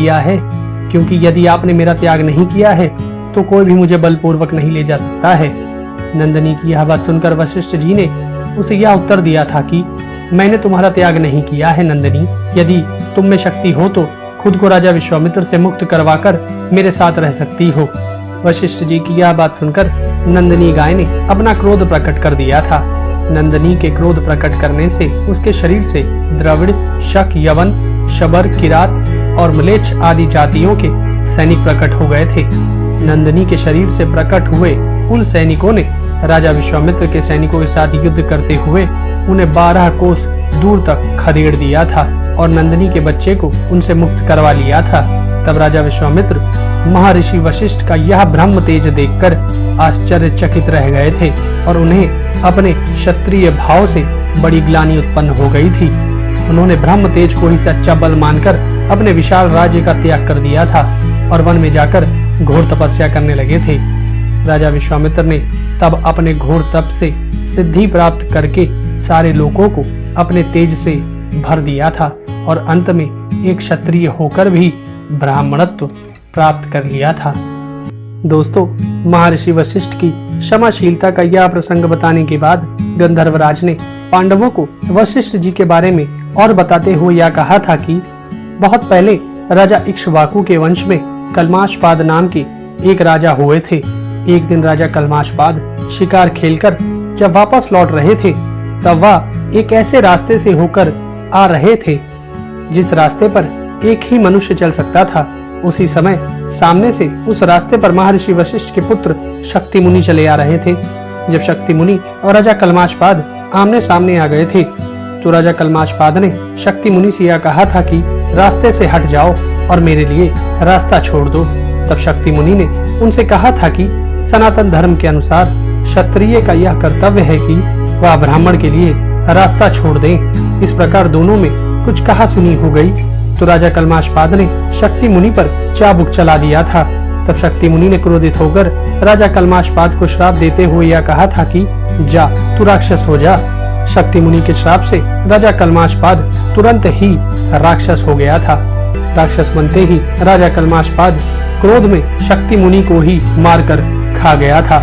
किया है, क्योंकि यदि आपने मेरा त्याग नहीं किया है तो कोई भी मुझे बलपूर्वक नहीं ले जा सकता है। नंदिनी की यह बात सुनकर वशिष्ठ जी ने उसे यह उत्तर दिया था कि मैंने तुम्हारा त्याग नहीं किया है नंदिनी, यदि तुम में शक्ति हो तो खुद को राजा विश्वामित्र से मुक्त करवाकर मेरे साथ रह सकती हो। वशिष्ठ जी की यह बात सुनकर नंदिनी गाय ने अपना क्रोध प्रकट कर दिया था। नंदिनी के क्रोध प्रकट करने से उसके शरीर से द्रविड़, शक, यवन, शबर, किरात और म्लेच्छ आदि जातियों के सैनिक प्रकट हो गए थे। नंदिनी के शरीर से प्रकट हुए उन सैनिकों ने राजा विश्वामित्र के सैनिकों के साथ युद्ध करते हुए उन्हें 12 कोस दूर तक खदेड़ दिया था और नंदिनी के बच्चे को उनसे मुक्त करवा लिया था। तब राजा विश्वामित्र महर्षि वशिष्ठ का यह ब्रह्म तेज देखकर आश्चर्यचकित रह गए थे और उन्हें अपने क्षत्रिय भाव से बड़ी ग्लानि उत्पन्न हो गई थी। उन्होंने ब्रह्म तेज को ही सच्चा बल मानकर अपने विशाल राज्य का त्याग कर दिया था और वन में जाकर घोर तपस्या करने लगे थे। राजा विश्वामित्र ने तब अपने घोर तप से सिद्धि प्राप्त करके सारे लोगों को अपने तेज से भर दिया था और अंत में एक क्षत्रिय होकर भी ब्राह्मणत्व प्राप्त कर लिया था। दोस्तों, महर्षि वशिष्ठ की क्षमाशीलता का यह प्रसंग बताने के बाद गंधर्वराज ने पांडवों को वशिष्ठ जी के बारे में और बताते हुए यह कहा था कि बहुत पहले राजा इक्ष्वाकु के वंश में कल्माशपाद नाम के एक राजा हुए थे। एक दिन राजा कल्माशपाद शिकार खेलकर जब वापस लौट रहे थे तब वह एक ऐसे रास्ते से होकर आ रहे थे जिस रास्ते पर एक ही मनुष्य चल सकता था। उसी समय सामने से उस रास्ते पर महर्षि वशिष्ठ के पुत्र शक्ति मुनि चले आ रहे थे। जब शक्ति मुनि और राजा कल्माशपाद आमने सामने आ गए थे तो राजा कल्माशपाद ने शक्ति मुनि से यह कहा था कि रास्ते से हट जाओ और मेरे लिए रास्ता छोड़ दो। तब शक्ति मुनि ने उनसे कहा था कि सनातन धर्म के अनुसार क्षत्रिय का यह कर्तव्य है कि वह ब्राह्मण के लिए रास्ता छोड़ दे। इस प्रकार दोनों में कुछ कहा सुनी हो गई तो राजा कल्माशपाद ने शक्ति मुनि पर चाबुक चला दिया था। तब शक्ति मुनि ने क्रोधित होकर राजा कल्माशपाद को श्राप देते हुए यह कहा था कि जा, तू राक्षस हो जा। शक्ति मुनि के श्राप से राजा कल्माशपाद तुरंत ही राक्षस हो गया था। राक्षस बनते ही राजा कल्माशपाद क्रोध में शक्ति मुनि को ही मारकर खा गया था।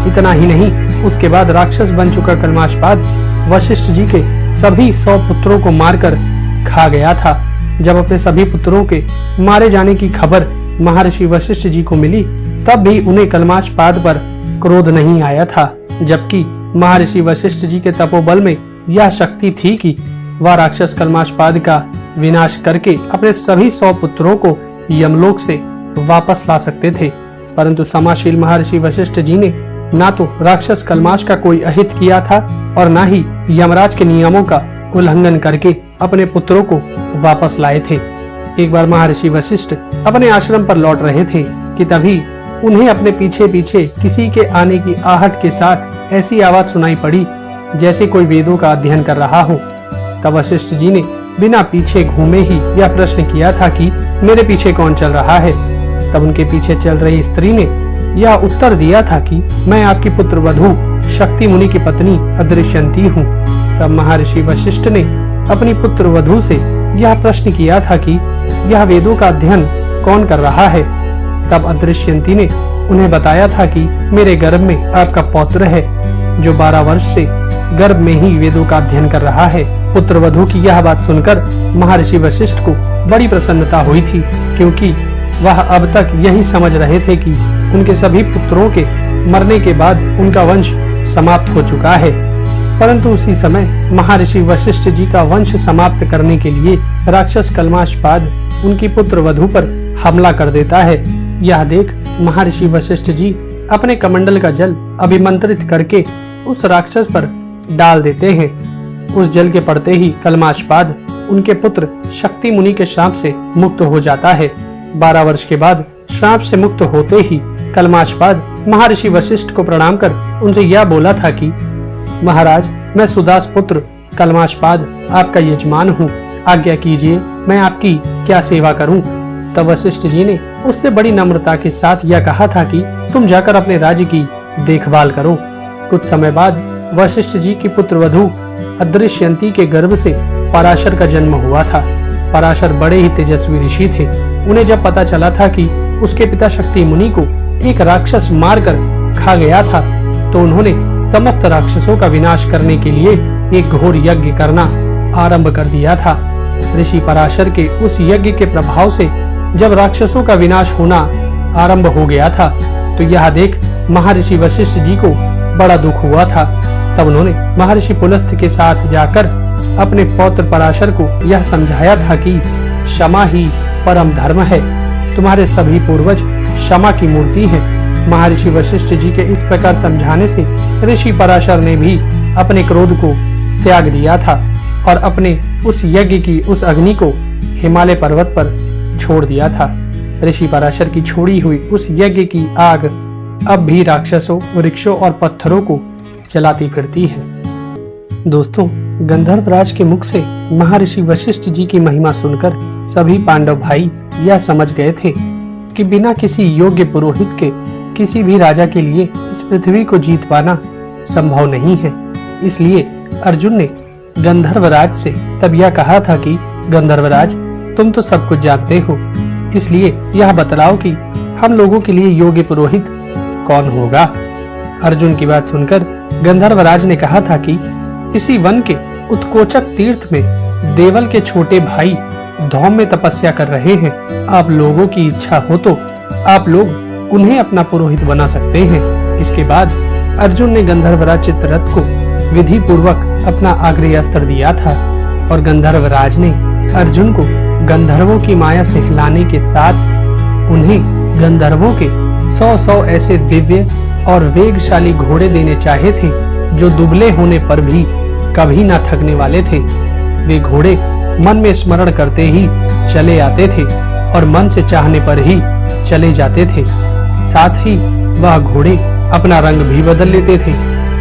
इतना ही नहीं, उसके बाद राक्षस बन चुका कल्माशपाद वशिष्ठ जी के सभी 100 पुत्रों को मारकर खा गया था। जब अपने सभी पुत्रों के मारे जाने की खबर महर्षि वशिष्ठ जी को मिली तब भी उन्हें कल्माशपाद पर क्रोध नहीं आया था, जबकि महर्षि वशिष्ठ जी के तपोबल में यह शक्ति थी कि वह राक्षस कल्माशपाद का विनाश करके अपने सभी 100 पुत्रों को यमलोक से वापस ला सकते थे। परंतु समाशील महर्षि वशिष्ठ जी ने ना तो राक्षस कल्माश का कोई अहित किया था और ना ही यमराज के नियमों का उल्लंघन करके अपने पुत्रों को वापस लाए थे। एक बार महर्षि वशिष्ठ अपने आश्रम पर लौट रहे थे कि तभी उन्हें अपने पीछे पीछे किसी के आने की आहट के साथ ऐसी आवाज सुनाई पड़ी जैसे कोई वेदों का अध्ययन कर रहा हो। तब वशिष्ठ जी ने बिना पीछे घूमे ही यह प्रश्न किया था कि मेरे पीछे कौन चल रहा है। तब उनके पीछे चल रही स्त्री ने यह उत्तर दिया था कि मैं आपकी पुत्र वधू शक्ति मुनि की पत्नी अदृश्यंती हूँ। तब महर्षि वशिष्ठ ने अपनी पुत्र वधू से यह प्रश्न किया था कि यह वेदों का अध्ययन कौन कर रहा है। तब अदृश्यंती ने उन्हें बताया था कि मेरे गर्भ में आपका पौत्र है जो 12 वर्ष से गर्भ में ही वेदों का अध्ययन कर रहा है। पुत्र वधू की यह बात सुनकर महर्षि वशिष्ठ को बड़ी प्रसन्नता हुई थी, क्योंकि वह अब तक यही समझ रहे थे कि उनके सभी पुत्रों के मरने के बाद उनका वंश समाप्त हो चुका है। परंतु उसी समय महर्षि वशिष्ठ जी का वंश समाप्त करने के लिए राक्षस कल्माशपाद उनकी पुत्र वधू पर हमला कर देता है। यह देख महर्षि वशिष्ठ जी अपने कमंडल का जल अभिमंत्रित करके उस राक्षस पर डाल देते हैं। उस जल के पड़ते ही कल्माशपाद उनके पुत्र शक्ति मुनि के श्राप से मुक्त हो जाता है। 12 वर्ष के बाद श्राप से मुक्त होते ही कल्माशपाद महर्षि वशिष्ठ को प्रणाम कर उनसे यह बोला था कि महाराज, मैं सुदास पुत्र कल्माशपाद आपका यजमान हूँ, आज्ञा कीजिए मैं आपकी क्या सेवा करूँ। तब वशिष्ठ जी ने उससे बड़ी नम्रता के साथ यह कहा था कि तुम जाकर अपने राज्य की देखभाल करो। कुछ समय बाद वशिष्ठ जी की पुत्र वधू अदृश्यंती के गर्भ से पराशर का जन्म हुआ था। पराशर बड़े ही तेजस्वी ऋषि थे। उन्हें जब पता चला था कि उसके पिता शक्ति मुनि को एक राक्षस मारकर खा गया था, तो उन्होंने समस्त राक्षसों का विनाश करने के लिए एक घोर यज्ञ करना आरंभ कर दिया था। ऋषि पराशर के उस यज्ञ के प्रभाव से जब राक्षसों का विनाश होना आरंभ हो गया था, तो यह देख महर्षि वशिष्ठ जी को बड़ा दुख हुआ था। तब उन्होंने महर्षि पुलस्त्य के साथ जाकर अपने पौत्र पराशर को यह समझाया था कि क्षमा ही परम धर्म है। तुम्हारे सभी पूर्वज क्षमा की मूर्ति हैं। महर्षि वशिष्ठ जी के इस प्रकार समझाने से ऋषि पराशर ने भी अपने क्रोध को त्याग दिया था और अपने उस यज्ञ की उस अग्नि को हिमालय पर्वत पर छोड़ दिया था। ऋषि पराशर की छोड़ी हुई उस यज्ञ की आग अब भी राक्षसों, वृक्षों और पत्थरों को जलाती फिरती है। दोस्तों, गंधर्वराज के मुख से महर्षि वशिष्ठ जी की महिमा सुनकर सभी पांडव भाई यह समझ गए थे कि बिना किसी योग्य पुरोहित के किसी भी राजा के लिए इस पृथ्वी को जीत पाना संभव नहीं है। इसलिए अर्जुन ने गंधर्वराज से तब यह कहा था कि गंधर्वराज, तुम तो सब कुछ जानते हो, इसलिए यह बतलाओ कि हम लोगों के लिए योग्य पुरोहित कौन होगा। अर्जुन की बात सुनकर गंधर्वराज ने कहा था कि इसी वन के उत्कोचक तीर्थ में देवल के छोटे भाई धौम में तपस्या कर रहे हैं। आप लोगों की इच्छा हो तो आप लोग उन्हें अपना पुरोहित बना सकते हैं। इसके बाद अर्जुन ने गंधर्वराज चित्ररथ को विधि पूर्वक अपना आग्नेय अस्त्र दिया था और गंधर्वराज ने अर्जुन को गंधर्वों की माया से हिलाने के साथ उन्हें गंधर्वों के 100 ऐसे दिव्य और वेगशाली घोड़े देने चाहे थे जो दुबले होने पर भी कभी न थकने वाले थे। वे घोड़े मन में स्मरण करते ही चले आते थे और मन से चाहने पर ही चले जाते थे। साथ ही वह घोड़े अपना रंग भी बदल लेते थे।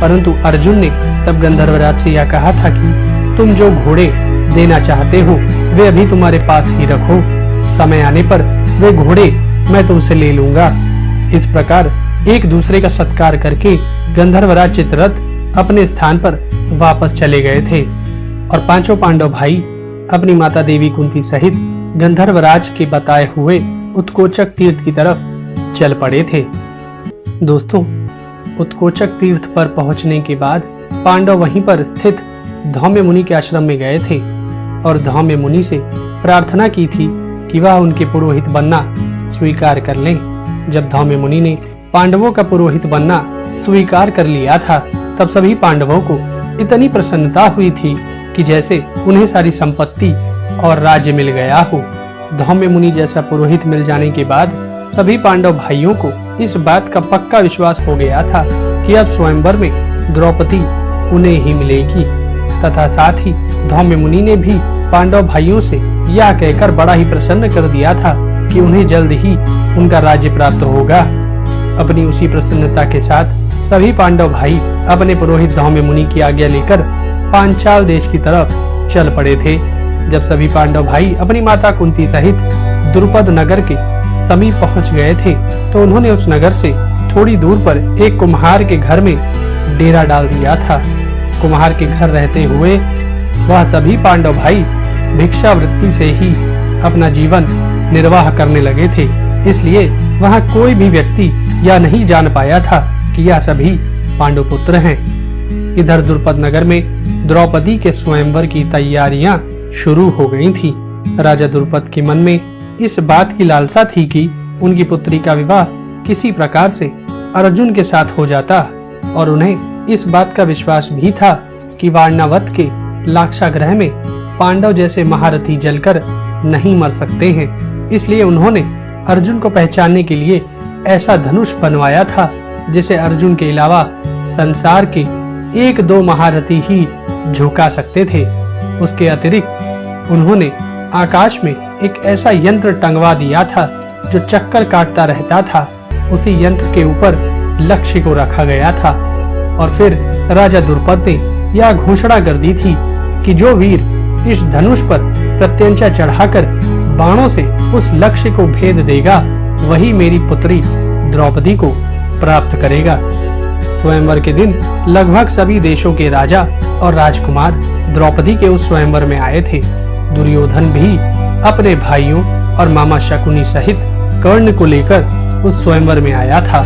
परंतु अर्जुन ने तब गंधर्वराज से यह कहा था कि तुम जो घोड़े देना चाहते हो वे अभी तुम्हारे पास ही रखो, समय आने पर वे घोड़े मैं तुमसे ले लूंगा। इस प्रकार एक दूसरे का सत्कार करके गंधर्वराज चित्ररथ अपने स्थान पर वापस चले गए थे और पांचों पांडव भाई अपनी माता देवी कुंती सहित गंधर्वराज के बताए हुए उत्कोचक तीर्थ की तरफ चल पड़े थे। दोस्तों, उत्कोचक तीर्थ पर पहुंचने के बाद पांडव वहीं पर स्थित धौम्य मुनि के आश्रम में गए थे और धौम्य मुनि से प्रार्थना की थी कि वह उनके पुरोहित बनना स्वीकार कर लें। जब धौम्य मुनि ने पांडवों का पुरोहित बनना स्वीकार कर लिया था, तब सभी पांडवों को इतनी प्रसन्नता हुई थी कि जैसे उन्हें सारी संपत्ति और राज्य मिल गया हो। धौम्य मुनि जैसा पुरोहित मिल जाने के बाद सभी पांडव भाइयों को इस बात का पक्का विश्वास हो गया था कि अब स्वयंवर में द्रौपदी उन्हें ही मिलेगी तथा साथ ही धौम्य मुनि ने भी पांडव भाइयों से यह कहकर बड़ा ही प्रसन्न कर दिया था कि उन्हें जल्द ही उनका राज्य प्राप्त होगा। अपनी उसी प्रसन्नता के साथ सभी पांडव भाई अपने पुरोहित धौम्य मुनि की आज्ञा लेकर पांचाल देश की तरफ चल पड़े थे। जब सभी पांडव भाई अपनी माता कुंती सहित द्रुपद नगर के समीप पहुंच गए थे, तो उन्होंने उस नगर से थोड़ी दूर पर एक कुम्हार के घर में डेरा डाल दिया था। कुम्हार के घर रहते हुए वह सभी पांडव भाई भिक्षावृत्ति से ही अपना जीवन निर्वाह करने लगे थे। इसलिए वहां कोई भी व्यक्ति यह नहीं जान पाया था कि यह सभी पांडु पुत्र हैं। इधर द्रुपद नगर में द्रौपदी के स्वयंवर की तैयारियां शुरू हो गई थी। राजा द्रुपद के मन में इस बात की लालसा थी कि उनकी पुत्री का विवाह किसी प्रकार से अर्जुन के साथ हो जाता और उन्हें इस बात का विश्वास भी था कि वारणावत के लाक्षागृह में पांडव जैसे महारथी जलकर नहीं मर सकते हैं। इसलिए उन्होंने अर्जुन को पहचानने के लिए ऐसा धनुष बनवाया था जिसे अर्जुन के अलावा संसार के 1-2 महारथी ही झुका सकते थे। उसके अतिरिक्त उन्होंने आकाश में एक ऐसा यंत्र टंगवा दिया था जो चक्कर काटता रहता था। उसी यंत्र के ऊपर लक्ष्य को रखा गया था और फिर राजा द्रुपद ने यह घोषणा कर दी थी कि जो वीर इस धनुष पर प्रत्यंचा चढ़ाकर बाणों से उस लक्ष्य को भेद देगा वही मेरी पुत्री द्रौपदी को प्राप्त करेगा। स्वयंवर के दिन लगभग सभी देशों के राजा और राजकुमार द्रौपदी के उस स्वयंवर में आए थे। दुर्योधन भी अपने भाइयों और मामा शकुनी सहित कर्ण को लेकर उस स्वयंवर में आया था।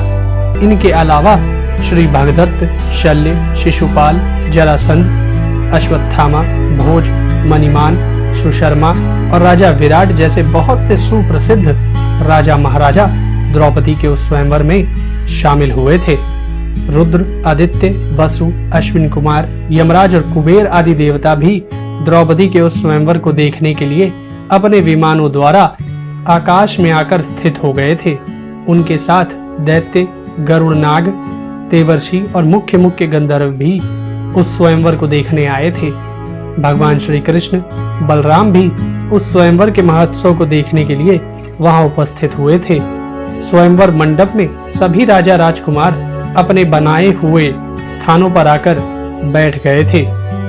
इनके अलावा श्री भगदत्त, शल्य, शिशुपाल, जरासंध, अश्वत्थामा, भोज, मणिमान, सुशर्मा और राजा विराट जैसे बहुत से सुप्रसिद्ध राजा महाराजा द्रौपदी के उस स्वयंवर में शामिल हुए थे। रुद्र, आदित्य, वसु, अश्विन कुमार, यमराज और कुबेर आदि देवता भी द्रौपदी के उस स्वयंवर को देखने के लिए अपने विमानों द्वारा आकाश में आकर स्थित हो गए थे। उनके साथ दैत्य, गरुड़, नाग, देवर्षि और मुख्य मुख्य गंधर्व भी उस स्वयंवर को देखने आए थे। भगवान श्री कृष्ण, बलराम भी उस स्वयंवर के महोत्सव को देखने के लिए वहां उपस्थित हुए थे। स्वयंवर मंडप में सभी राजा राजकुमार अपने बनाए हुए स्थानों पर आकर बैठ गए थे,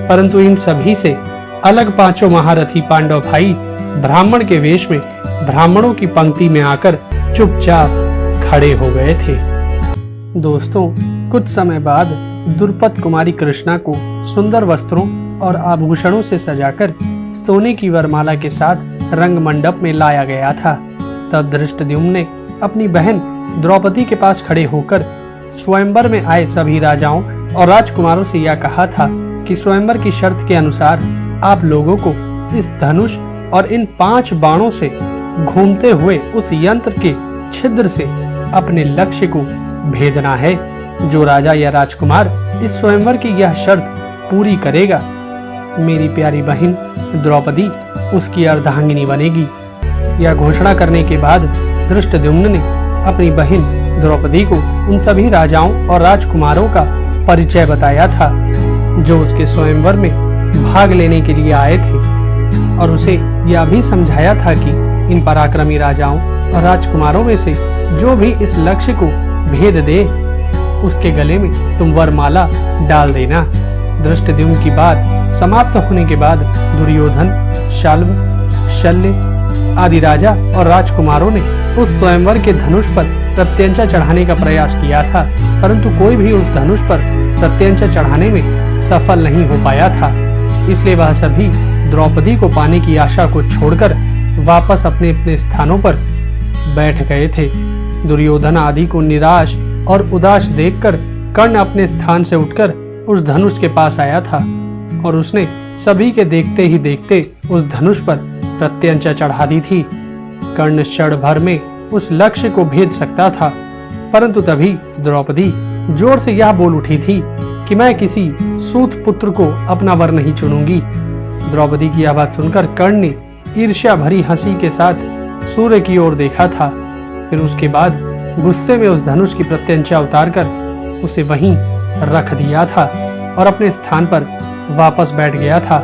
परंतु इन सभी से अलग पांचों महारथी पांडव भाई ब्राह्मण के वेश में ब्राह्मणों की पंक्ति में आकर चुपचाप खड़े हो गए थे। दोस्तों, कुछ समय बाद द्रुपद कुमारी कृष्णा को सुंदर वस्त्रों और आभूषणों से सजाकर सोने की वरमाला के साथ रंग मंडप में लाया गया था। तब धृष्टद्युम्न ने अपनी बहन द्रौपदी के पास खड़े होकर स्वयंवर में आए सभी राजाओं और राजकुमारों से यह कहा था कि स्वयंवर की शर्त के अनुसार आप लोगों को इस धनुष और इन 5 बाणों से घूमते हुए उस यंत्र के छिद्र से अपने लक्ष्य को भेदना है। जो राजा या राजकुमार इस स्वयंवर की यह शर्त पूरी करेगा, मेरी प्यारी बहन द्रौपदी उसकी अर्धांगिनी बनेगी। यह घोषणा करने के बाद धृष्टद्युम्न ने अपनी बहन द्रौपदी को उन सभी राजाओं और राजकुमारों का परिचय बताया था जो उसके स्वयंवर में भाग लेने के लिए आए थे, और उसे यह भी समझाया था कि इन पराक्रमी राजाओं और राजकुमारों में से जो भी इस लक्ष्य को भेद दे, उसके गले में तुम वरमाला डाल देना। धृष्टद्युम्न की बात समाप्त होने के बाद दुर्योधन, शाल्व, शल्य आदि राजा और राजकुमारों ने उस स्वयंवर के धनुष पर प्रत्यंचा चढ़ाने का प्रयास किया था, परंतु कोई भी उस धनुष पर प्रत्यंचा चढ़ाने में सफल नहीं हो पाया था। इसलिए वह सभी द्रौपदी को पाने की आशा को छोड़कर वापस अपने अपने स्थानों पर बैठ गए थे। दुर्योधन आदि को निराश और उदास देखकर कर्ण अपने स्थान से उठकर उस धनुष के पास आया था और उसने सभी के देखते ही देखते उस धनुष पर प्रत्यंचा चढ़ा दी थी। कर्ण क्षण भर में उस लक्ष्य को भेद सकता था, परंतु तभी द्रौपदी जोर से यह बोल उठी थी कि मैं किसी सूत पुत्र को अपना वर नहीं चुनूंगी। द्रौपदी की यह बात सुनकर कर्ण ने ईर्ष्या भरी हंसी के साथ सूर्य की ओर देखा था। फिर उसके बाद गुस्से में उस धनुष की प्रत्यंचा उतारकर उसे वहीं रख दिया था और अपने स्थान पर वापस बैठ गया था।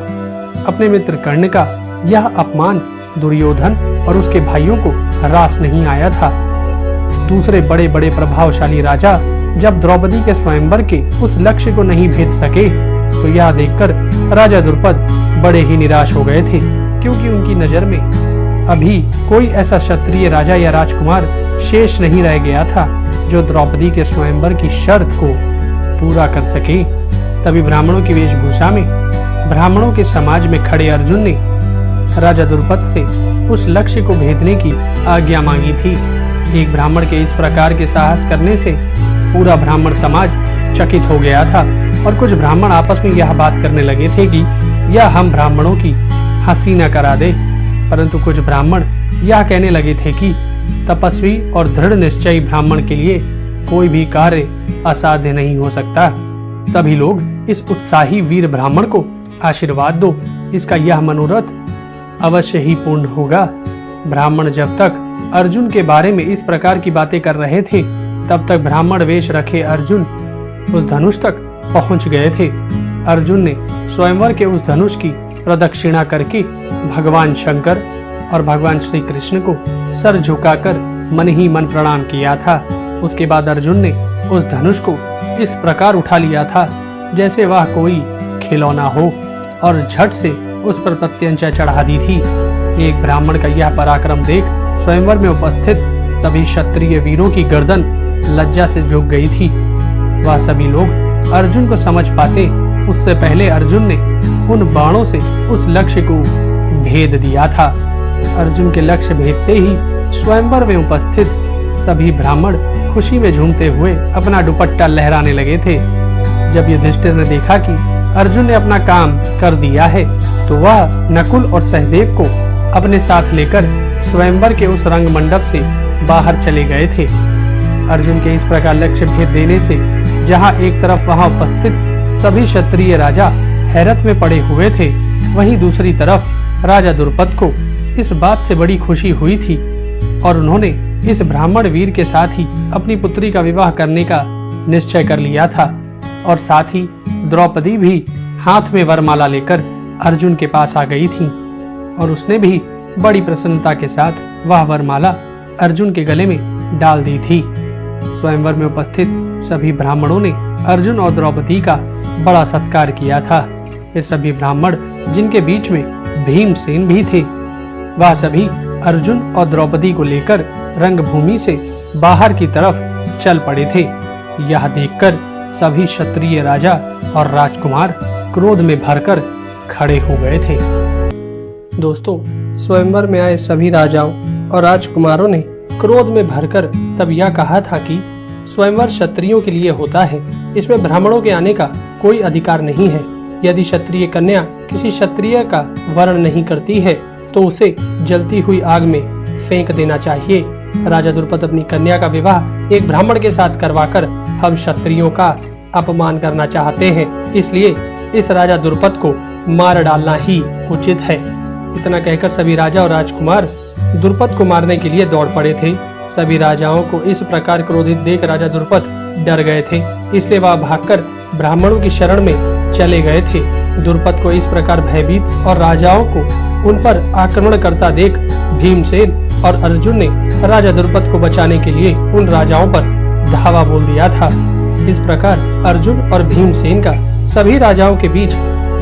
अपने मित्र कर्ण का यह अपमान दुर्योधन और उसके भाइयों को रास नहीं आया था। दूसरे बड़े बड़े प्रभावशाली राजा जब द्रौपदी के स्वयंवर के उस लक्ष्य को नहीं भेद सके, तो यह देखकर राजा द्रुपद बड़े ही निराश हो गए थे, क्योंकि उनकी नजर में अभी कोई ऐसा क्षत्रिय राजा या राजकुमार शेष नहीं रह गया था जो द्रौपदी के स्वयंवर की शर्त को पूरा कर सके। तभी ब्राह्मणों की वेशभूषा में ब्राह्मणों के समाज में खड़े अर्जुन ने राजा द्रुपद से उस लक्ष्य को भेदने की आज्ञा मांगी थी। एक ब्राह्मण के इस प्रकार के साहस करने से पूरा ब्राह्मण समाज चकित हो गया था और कुछ ब्राह्मण आपस में यह बात करने लगे थे कि यह हम ब्राह्मणों की हंसी न करा दे, परंतु कुछ ब्राह्मण यह कहने लगे थे कि तपस्वी और दृढ़ निश्चयी ब्राह्मण के लिए कोई भी कार्य असाध्य नहीं हो सकता। सभी लोग इस उत्साही वीर ब्राह्मण को आशीर्वाद दो, इसका यह मनोरथ अवश्य ही पूर्ण होगा। ब्राह्मण जब तक अर्जुन के बारे में इस प्रकार की बातें कर रहे थे, तब तक ब्राह्मण वेश रखे अर्जुन उस धनुष तक पहुंच गए थे। अर्जुन ने स्वयंवर के उस धनुष की प्रदक्षिणा करके भगवान शंकर और भगवान श्री कृष्ण को सर झुकाकर मन ही मन प्रणाम किया था। उसके बाद अर्जुन ने उस धनुष को इस प्रकार उठा लिया था जैसे वह कोई खिलौना हो और झट से उस पर प्रत्यंचा चढ़ा दी थी। एक ब्राह्मण का यह पराक्रम देख स्वयंवर में उपस्थित सभी क्षत्रिय वीरों की गर्दन लज्जा से झुक गई थी। वह सभी लोग अर्जुन को समझ पाते उससे पहले अर्जुन ने उन बाणों से उस लक्ष्य को भेद दिया था। अर्जुन के लक्ष्य भेदते ही स्वयंवर में उपस्थित सभी ब्राह्मण खुशी में झूमते हुए अपना दुपट्टा लहराने लगे थे। जब युधिष्ठिर ने देखा कि अर्जुन ने अपना काम कर दिया है तो वह नकुल और सहदेव को अपने साथ लेकर स्वयंवर के उस रंग मंडप से बाहर चले गए थे। अर्जुन के इस प्रकार लक्ष्य भेद देने से जहां एक तरफ वहां उपस्थित सभी क्षत्रिय राजा हैरत में पड़े हुए थे, वहीं दूसरी तरफ राजा द्रुपद को इस बात से बड़ी खुशी हुई थी और उन्होंने इस ब्राह्मण वीर के साथ ही अपनी पुत्री का विवाह करने का निश्चय कर लिया था। और साथ ही द्रौपदी भी हाथ में वरमाला लेकर अर्जुन के पास आ गई थी और उसने भी बड़ी प्रसन्नता के साथ वह वरमाला अर्जुन के गले में डाल दी थी। स्वयंवर में उपस्थित सभी ब्राह्मणों ने अर्जुन और द्रौपदी का बड़ा सत्कार किया था। ये सभी ब्राह्मण जिनके बीच में भीमसेन भी थे, वह सभी अर्जुन और द्रौपदी को लेकर रंगभूमि से बाहर की तरफ चल पड़े थे। यह देखकर सभी क्षत्रिय राजा और राजकुमार क्रोध में भरकर खड़े हो गए थे। दोस्तों, स्वयंवर में आए सभी राजाओं और राजकुमारों ने क्रोध में भरकर तब यह कहा था कि स्वयंवर क्षत्रियों के लिए होता है, इसमें ब्राह्मणों के आने का कोई अधिकार नहीं है। यदि क्षत्रिय कन्या किसी क्षत्रिय का वर्ण नहीं करती है तो उसे जलती हुई आग में फेंक देना चाहिए। राजा द्रुपद अपनी कन्या का विवाह एक ब्राह्मण के साथ करवाकर हम क्षत्रियों का अपमान करना चाहते हैं, इसलिए इस राजा द्रुपद को मार डालना ही उचित है। इतना कहकर सभी राजा और राजकुमार द्रुपद को मारने के लिए दौड़ पड़े थे। सभी राजाओं को इस प्रकार क्रोधित देख राजा द्रुपद डर गए थे, इसलिए वह भागकर ब्राह्मणों की शरण में चले गए थे। द्रुपद को इस प्रकार भयभीत और राजाओं को उन पर आक्रमण करता देख भीमसेन और अर्जुन ने राजा द्रुपद को बचाने के लिए उन राजाओं पर धावा बोल दिया था। इस प्रकार अर्जुन और भीमसेन का सभी राजाओं के बीच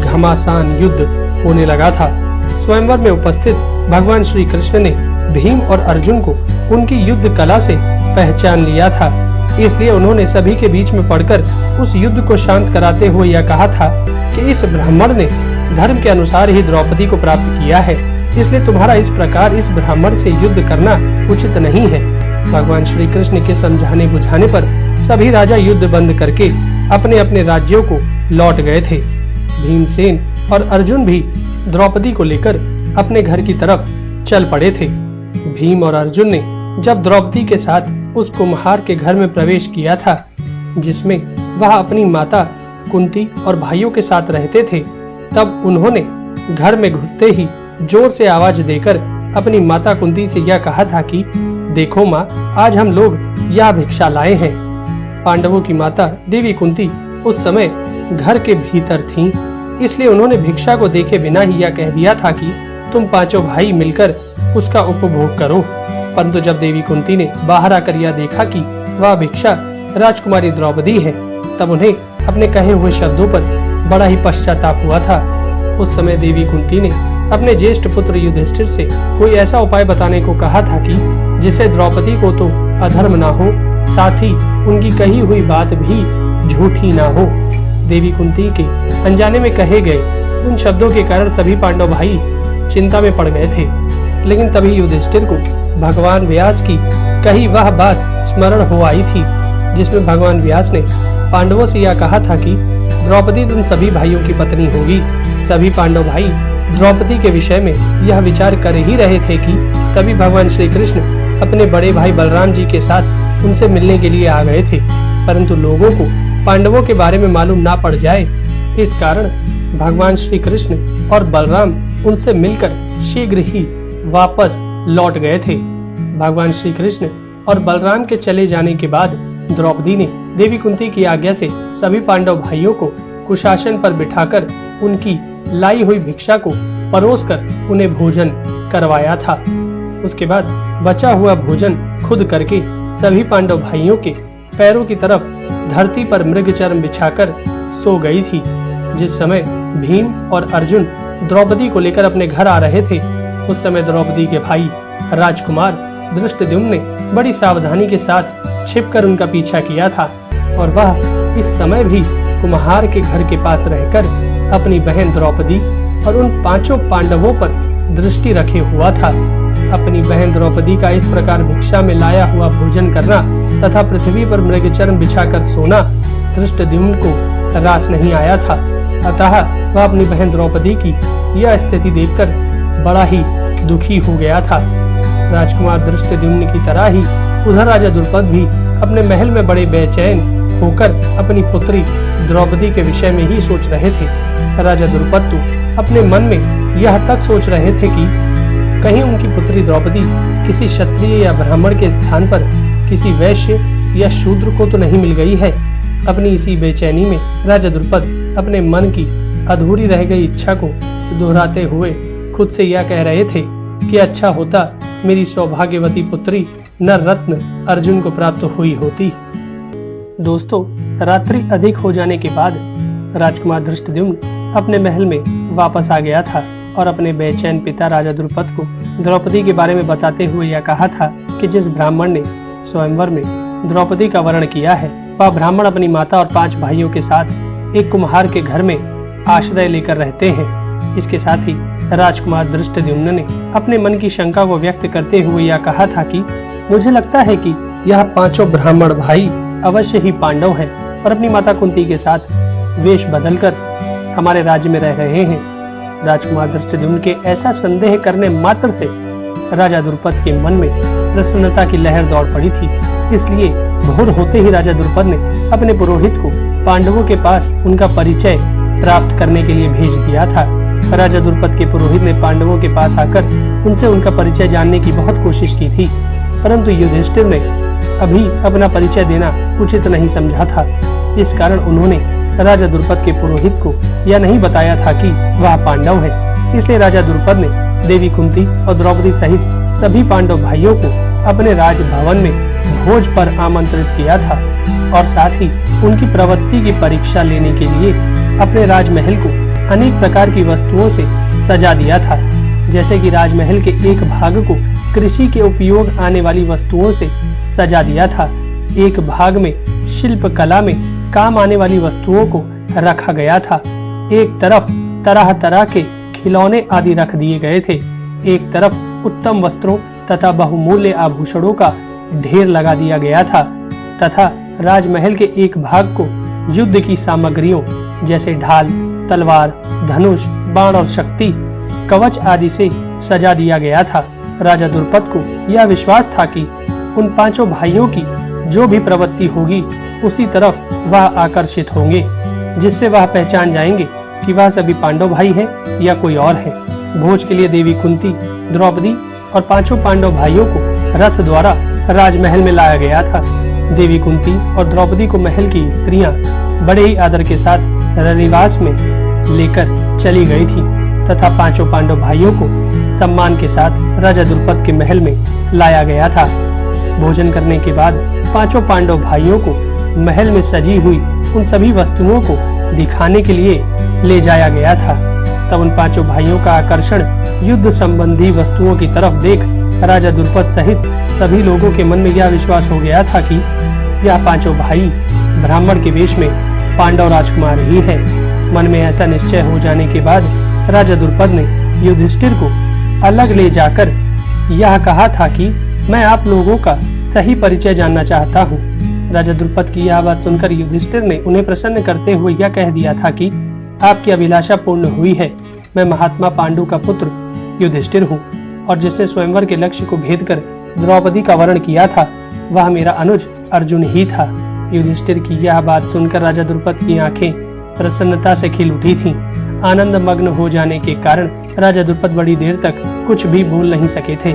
घमासान युद्ध होने लगा था। स्वयंवर में उपस्थित भगवान श्री कृष्ण ने भीम और अर्जुन को उनकी युद्ध कला से पहचान लिया था, इसलिए उन्होंने सभी के बीच में पड़कर उस युद्ध को शांत कराते हुए यह कहा था कि इस ब्राह्मण ने धर्म के अनुसार ही द्रौपदी को प्राप्त किया है, इसलिए तुम्हारा इस प्रकार इस ब्राह्मण से युद्ध करना उचित नहीं है। भगवान श्री कृष्ण के समझाने बुझाने पर सभी राजा युद्ध बंद करके अपने अपने राज्यों को लौट गए थे। भीमसेन और अर्जुन भी द्रौपदी को लेकर अपने घर की तरफ चल पड़े थे। भीम और अर्जुन ने जब द्रौपदी के साथ उस कुम्हार के घर में प्रवेश किया था जिसमें वह अपनी माता कुंती और भाइयों के साथ रहते थे, तब उन्होंने घर में घुसते ही जोर से आवाज देकर अपनी माता कुंती से यह कहा था कि देखो माँ, आज हम लोग यह भिक्षा लाए हैं। पांडवों की माता देवी कुंती उस समय घर के भीतर थीं, इसलिए उन्होंने भिक्षा को देखे बिना ही यह कह दिया था कि तुम पांचों भाई मिलकर उसका उपभोग करो। परंतु जब देवी कुंती ने बाहर आकर यह देखा कि वह भिक्षा राजकुमारी द्रौपदी है, तब उन्हें अपने कहे हुए शब्दों पर बड़ा ही पश्चाताप हुआ था। उस समय देवी कुंती ने अपने ज्येष्ठ पुत्र युधिष्ठिर से कोई ऐसा उपाय बताने को कहा था कि जिससे द्रौपदी को तो अधर्म ना हो, साथ ही उनकी कही हुई बात भी झूठी ना हो। देवी कुंती के अनजाने में कहे गए उन शब्दों के कारण सभी पांडव भाई चिंता में पड़ गए थे, लेकिन तभी युधिष्ठिर को भगवान व्यास की कही वह बात स्मरण हो आई थी जिसमें भगवान व्यास ने पांडवों से यह कहा था कि द्रौपदी तुम सभी भाइयों की पत्नी होगी। सभी पांडव भाई द्रौपदी के विषय में यह विचार कर ही रहे थे कि तभी भगवान श्री कृष्ण अपने बड़े भाई बलराम जी के साथ उनसे मिलने के लिए आ गए थे, परंतु लोगों को पांडवों के बारे में मालूम ना पड़ जाए, इस कारण भगवान श्री कृष्ण और बलराम उनसे मिलकर शीघ्र ही वापस लौट गए थे। भगवान श्री कृष्ण और बलराम के चले जाने के बाद द्रौपदी ने देवी कुंती की आज्ञा से सभी पांडव भाइयों को कुशासन पर बिठाकर उनकी लाई हुई भिक्षा को परोसकर उन्हें भोजन करवाया था। उसके बाद बचा हुआ भोजन खुद करके सभी पांडव भाइयों के पैरों की तरफ धरती पर मृग चर्म बिछाकर सो गई थी। जिस समय भीम और अर्जुन द्रौपदी को लेकर अपने घर आ रहे थे, उस समय द्रौपदी के भाई राजकुमार धृष्टद्युम्न ने बड़ी सावधानी के साथ छिपकर उनका पीछा किया था और वह इस समय भी कुम्हार के घर के पास रहकर अपनी बहन द्रौपदी और उन पांचों पांडवों पर दृष्टि रखे हुआ था। अपनी बहन द्रौपदी का इस प्रकार भिक्षा में लाया हुआ भोजन करना तथा पृथ्वी पर मृगचरण बिछाकर सोना धृष्टद्युम्न को रास नहीं आया था। अतः वह अपनी बहन द्रौपदी की यह स्थिति देखकर बड़ा ही दुखी हो गया था। राजकुमार धृष्टद्युम्न की तरह ही उधर राजा द्रुपद भी अपने महल में बड़े बेचैन होकर अपनी पुत्री द्रौपदी के विषय में ही सोच रहे थे। राजा द्रुपद तो अपने मन में यह तक सोच रहे थे कि कहीं उनकी पुत्री द्रौपदी किसी क्षत्रिय या ब्राह्मण के स्थान पर किसी वैश्य या शूद्र को तो नहीं मिल गई है। अपनी इसी बेचैनी में राजा द्रुपद अपने मन की अधूरी रह गई इच्छा को दोहराते हुए खुद से यह कह रहे थे कि अच्छा होता मेरी सौभाग्यवती पुत्री नर रत्न अर्जुन को प्राप्त हुई होती। दोस्तों, रात्रि अधिक हो जाने के बाद राजकुमार धृष्टद्युम्न अपने महल में वापस आ गया था और अपने बेचैन पिता राजा द्रुपद को द्रौपदी के बारे में बताते हुए यह कहा था कि जिस ब्राह्मण ने स्वयंवर में द्रौपदी का वर्ण किया है वह ब्राह्मण अपनी माता और 5 भाइयों के साथ एक कुम्हार के घर में आश्रय लेकर रहते हैं। इसके साथ ही राजकुमार धृष्टद्युम्न ने अपने मन की शंका को व्यक्त करते हुए यह कहा था कि मुझे लगता है कि यह 5 ब्राह्मण भाई अवश्य ही पांडव हैं और अपनी माता कुंती के साथ वेश बदलकर हमारे राज्य में रह रहे हैं। राजकुमार धृष्टद्युम्न के ऐसा संदेह करने मात्र से राजा द्रुपद के मन में प्रसन्नता की लहर दौड़ पड़ी थी। इसलिए भोर होते ही राजा द्रुपद ने अपने पुरोहित को पांडवों के पास उनका परिचय प्राप्त करने के लिए भेज दिया था। राजा द्रुपद के पुरोहित ने पांडवों के पास आकर उनसे उनका परिचय जानने की बहुत कोशिश की थी, परंतु युधिष्ठिर ने अभी अपना परिचय देना उचित नहीं समझा था। इस कारण उन्होंने राजा द्रुपद के पुरोहित को यह नहीं बताया था कि वह पांडव है। इसलिए राजा द्रुपद ने देवी कुंती और द्रौपदी सहित सभी पांडव भाइयों को अपने राजभवन में भोज पर आमंत्रित किया था और साथ ही उनकी प्रवृत्ति की परीक्षा लेने के लिए अपने राजमहल को अनेक प्रकार की वस्तुओं से सजा दिया था। जैसे कि राजमहल के एक भाग को कृषि के उपयोग आने वाली वस्तुओं से सजा दिया था, एक भाग में शिल्प कला में काम आने वाली वस्तुओं को रखा गया था, एक तरफ तरह तरह के खिलौने आदि रख दिए गए थे, एक तरफ उत्तम वस्त्रों तथा बहुमूल्य आभूषणों का ढेर लगा दिया गया था तथा राजमहल के एक भाग को युद्ध की सामग्रियों जैसे ढाल, तलवार, धनुष, बाण और शक्ति कवच आदि से सजा दिया गया था। राजा द्रुपद को यह विश्वास था कि उन 5 भाइयों की जो भी प्रवृत्ति होगी उसी तरफ वह आकर्षित होंगे, जिससे वह पहचान जाएंगे कि वह सभी पांडव भाई हैं या कोई और है। भोज के लिए देवी कुंती, द्रौपदी और 5 पांडव भाइयों को रथ द्वारा राजमहल में लाया गया था। देवी कुंती और द्रौपदी को महल की स्त्रियां बड़े ही आदर के साथ रनिवास में लेकर चली गई थी तथा 5 पांडव भाइयों को सम्मान के साथ राजा द्रुपद के महल में लाया गया था। भोजन करने के बाद 5 पांडव भाइयों को महल में सजी हुई उन सभी वस्तुओं को दिखाने के लिए ले जाया गया था। तब उन 5 भाइयों का आकर्षण युद्ध संबंधी वस्तुओं की तरफ देख राजा द्रुपद सहित सभी लोगों के मन में यह विश्वास हो गया था कि यह 5 भाई ब्राह्मण के वेश में पांडव राजकुमार ही है। मन में ऐसा निश्चय हो जाने के बाद राजा द्रुपद ने युधिष्ठिर को अलग ले जाकर यह कहा था कि मैं आप लोगों का सही परिचय जानना चाहता हूँ। राजा द्रुपद की यह बात सुनकर युधिष्ठिर ने उन्हें प्रसन्न करते हुए यह कह दिया था कि आपकी अभिलाषा पूर्ण हुई है। मैं महात्मा पांडु का पुत्र युधिष्ठिर हूँ और जिसने स्वयंवर के लक्ष्य को भेद कर द्रौपदी का वर्ण किया था वह मेरा अनुज अर्जुन ही था। युधिष्ठिर की यह बात सुनकर राजा द्रुपद की आंखें प्रसन्नता से खिल उठी थीं। आनंद मग्न हो जाने के कारण राजा द्रुपद बड़ी देर तक कुछ भी बोल नहीं सके थे।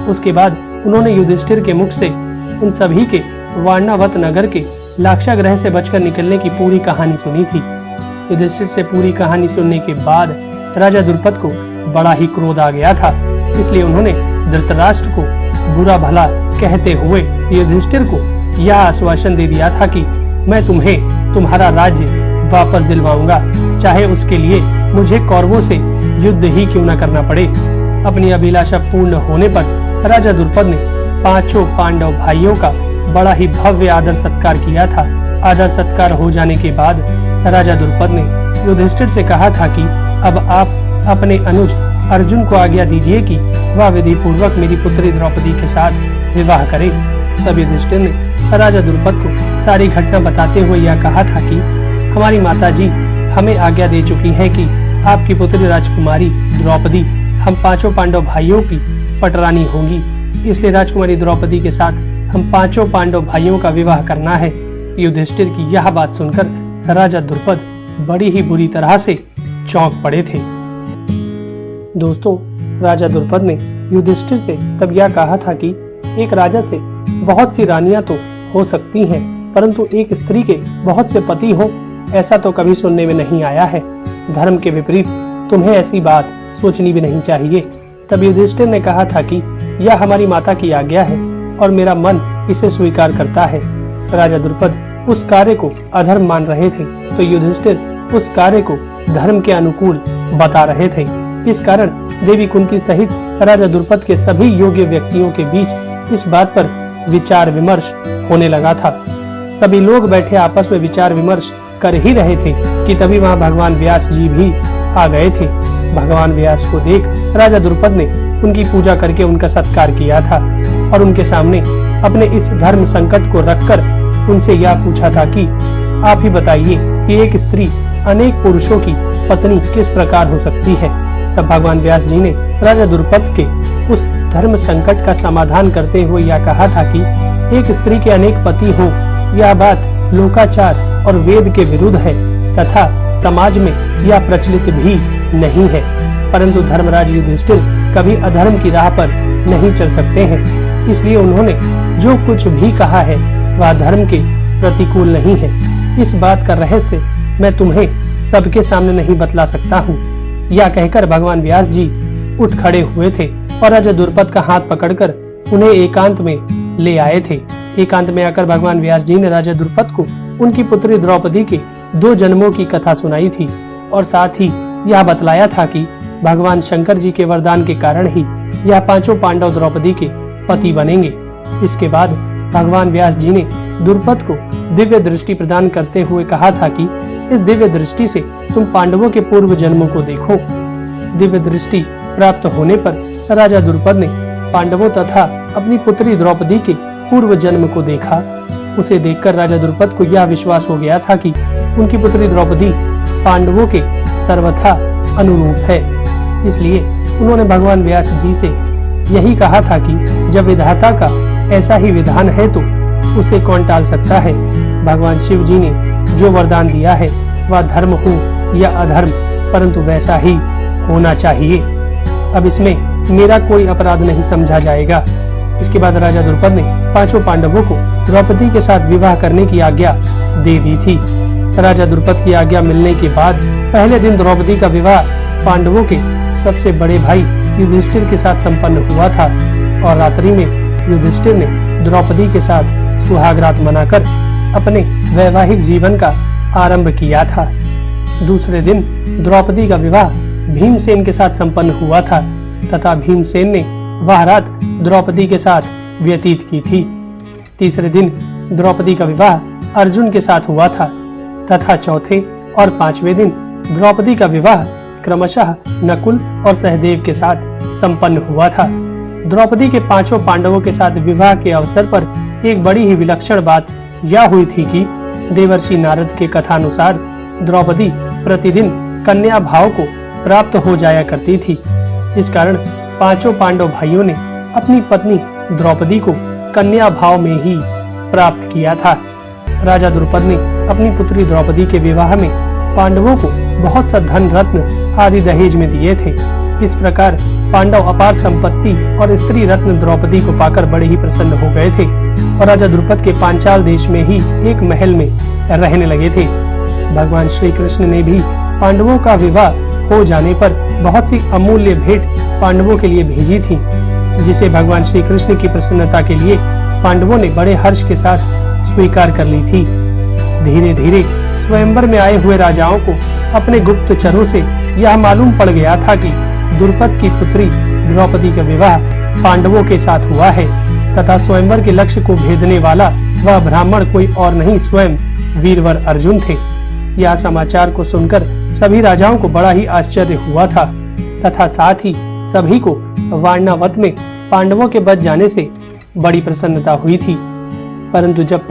उसके बाद उन्होंने युधिष्ठिर के मुख से उन सभी के वारणावत नगर के लाक्षागृह से बचकर निकलने की पूरी कहानी सुनी थी। युधिष्ठिर से पूरी कहानी सुनने के बाद राजा द्रुपद को बड़ा ही क्रोध आ गया था। इसलिए उन्होंने धृतराष्ट्र को बुरा भला कहते हुए युधिष्ठिर को यह आश्वासन दे दिया था कि मैं तुम्हें तुम्हारा राज्य वापस दिलवाऊंगा, चाहे उसके लिए मुझे कौरवों से युद्ध ही क्यों न करना पड़े। अपनी अभिलाषा पूर्ण होने पर राजा द्रुपद ने 5 पांडव भाइयों का बड़ा ही भव्य आदर सत्कार किया था। आदर सत्कार हो जाने के बाद राजा द्रुपद ने युधिष्ठिर से कहा था कि अब आप अपने अनुज अर्जुन को आज्ञा दीजिए कि वह विधि पूर्वक मेरी पुत्री द्रौपदी के साथ विवाह करे। तब युधिष्ठिर ने राजा द्रुपद को सारी घटना बताते हुए यह कहा था कि हमारी माता जी हमें आज्ञा दे चुकी हैं कि आपकी पुत्री राजकुमारी द्रौपदी हम पांचों पांडव भाइयों की पटरानी होंगी, इसलिए राजकुमारी द्रौपदी के साथ हम पांचों पांडव भाइयों का विवाह करना है। युधिष्ठिर की यह बात सुनकर राजा द्रुपद बड़ी ही बुरी तरह से चौंक पड़े थे। दोस्तों, राजा द्रुपद ने युधिष्ठिर से तब यह कहा था कि एक राजा से बहुत सी रानियां तो हो सकती हैं, परंतु एक स्त्री के बहुत से पति हो ऐसा तो कभी सुनने में नहीं आया है। धर्म के विपरीत तुम्हें ऐसी बात सोचनी भी नहीं चाहिए। तब युधिष्ठिर ने कहा था कि यह हमारी माता की आज्ञा है और मेरा मन इसे स्वीकार करता है। राजा द्रुपद उस कार्य को अधर्म मान रहे थे, तो युधिष्ठिर उस कार्य को धर्म के अनुकूल बता रहे थे। इस कारण देवी कुंती सहित राजा द्रुपद के सभी योग्य व्यक्तियों के बीच इस बात पर विचार विमर्श होने लगा था। सभी लोग बैठे आपस में विचार विमर्श कर ही रहे थे कि तभी वहां भगवान व्यास जी भी आ गए थे। भगवान व्यास को देख राजा द्रुपद ने उनकी पूजा करके उनका सत्कार किया था और उनके सामने अपने इस धर्म संकट को रखकर उनसे यह पूछा था कि आप ही बताइए कि एक स्त्री अनेक पुरुषों की पत्नी किस प्रकार हो सकती है। तब भगवान व्यास जी ने राजा द्रुपद के उस धर्म संकट का समाधान करते हुए यह कहा था कि एक स्त्री के अनेक पति हो, यह बात लोकाचार और वेद के विरुद्ध है तथा समाज में यह प्रचलित भी नहीं है, परंतु धर्मराज युधिष्ठिर कभी अधर्म की राह पर नहीं चल सकते हैं, इसलिए उन्होंने जो कुछ भी कहा है वह धर्म के प्रतिकूल नहीं है। इस बात का रहस्य मैं तुम्हें सबके सामने नहीं बतला सकता हूँ। यह कहकर भगवान व्यास जी उठ खड़े हुए थे और राजा द्रुपद का हाथ पकड़कर उन्हें एकांत में ले आए थे। एकांत में आकर भगवान व्यास जी ने राजा द्रुपद को उनकी पुत्री द्रौपदी के 2 जन्मों की कथा सुनाई थी और साथ ही यह बतलाया था कि भगवान शंकर जी के वरदान के कारण ही यह पांचों पांडव द्रौपदी के पति बनेंगे। इसके बाद भगवान व्यास जी ने द्रुपद को दिव्य दृष्टि प्रदान करते हुए कहा था कि इस दिव्य दृष्टि से तुम पांडवों के पूर्व जन्मों को देखो। दिव्य दृष्टि प्राप्त होने पर राजा द्रुपद ने पांडवों तथा अपनी पुत्री द्रौपदी के पूर्व जन्म को देखा। उसे देखकर राजा द्रुपद को यह विश्वास हो गया था कि उनकी पुत्री द्रौपदी पांडवों के सर्वथा अनुरूप है। इसलिए उन्होंने भगवान व्यास जी से यही कहा था कि जब विधाता का ऐसा ही विधान है तो उसे कौन टाल सकता है। भगवान शिव जी ने जो वरदान दिया है वह धर्म हो या अधर्म, परंतु वैसा ही होना चाहिए। अब इसमें मेरा कोई अपराध नहीं समझा जाएगा। इसके बाद राजा द्रुपद ने पांचों पांडवों को द्रौपदी के साथ विवाह करने की आज्ञा दे दी थी। राजा द्रुपद की आज्ञा मिलने के बाद पहले दिन द्रौपदी का विवाह पांडवों के सबसे बड़े भाई युधिष्ठिर के साथ संपन्न हुआ था और रात्रि में युधिष्ठिर ने द्रौपदी के साथ सुहागरात मनाकर अपने वैवाहिक जीवन का आरंभ किया था। दूसरे दिन द्रौपदी का विवाह भीमसेन के साथ संपन्न हुआ था तथा भीमसेन ने वह रात द्रौपदी के साथ व्यतीत की थी। तीसरे दिन द्रौपदी का विवाह अर्जुन के साथ हुआ था तथा चौथे और पांचवें दिन द्रौपदी का विवाह क्रमशः नकुल और सहदेव के साथ संपन्न हुआ था। द्रौपदी के पांचों पांडवों के साथ विवाह के अवसर पर एक बड़ी ही विलक्षण बात यह हुई थी कि देवर्षि नारद के कथानुसार द्रौपदी प्रतिदिन कन्या भाव को प्राप्त हो जाया करती थी। इस कारण पांचों पांडव भाइयों ने अपनी पत्नी द्रौपदी को कन्या भाव में ही प्राप्त किया था। राजा द्रुपद ने अपनी पुत्री द्रौपदी के विवाह में पांडवों को बहुत सा धन रत्न आदि दहेज में दिए थे। इस प्रकार पांडव अपार संपत्ति और स्त्री रत्न द्रौपदी को पाकर बड़े ही प्रसन्न हो गए थे और राजा द्रुपद के पांचाल देश में ही एक महल में रहने लगे थे। भगवान श्री कृष्ण ने भी पांडवों का विवाह हो जाने पर बहुत सी अमूल्य भेंट पांडवों के लिए भेजी थी, जिसे भगवान श्री कृष्ण की प्रसन्नता के लिए पांडवों ने बड़े हर्ष के साथ स्वीकार कर ली थी। धीरे धीरे स्वयंवर में आए हुए राजाओं को अपने गुप्तचरों से यह मालूम पड़ गया था कि द्रुपद की पुत्री द्रौपदी का विवाह पांडवों के साथ हुआ है तथा स्वयंवर के लक्ष्य को भेदने वाला वह ब्राह्मण कोई और नहीं स्वयं वीरवर अर्जुन थे। यह समाचार को सुनकर सभी राजाओं को बड़ा ही आश्चर्य हुआ था तथा साथ ही सभी को वारणावत में पांडवों के बच जाने से बड़ी प्रसन्नता हुई थी। परंतु जब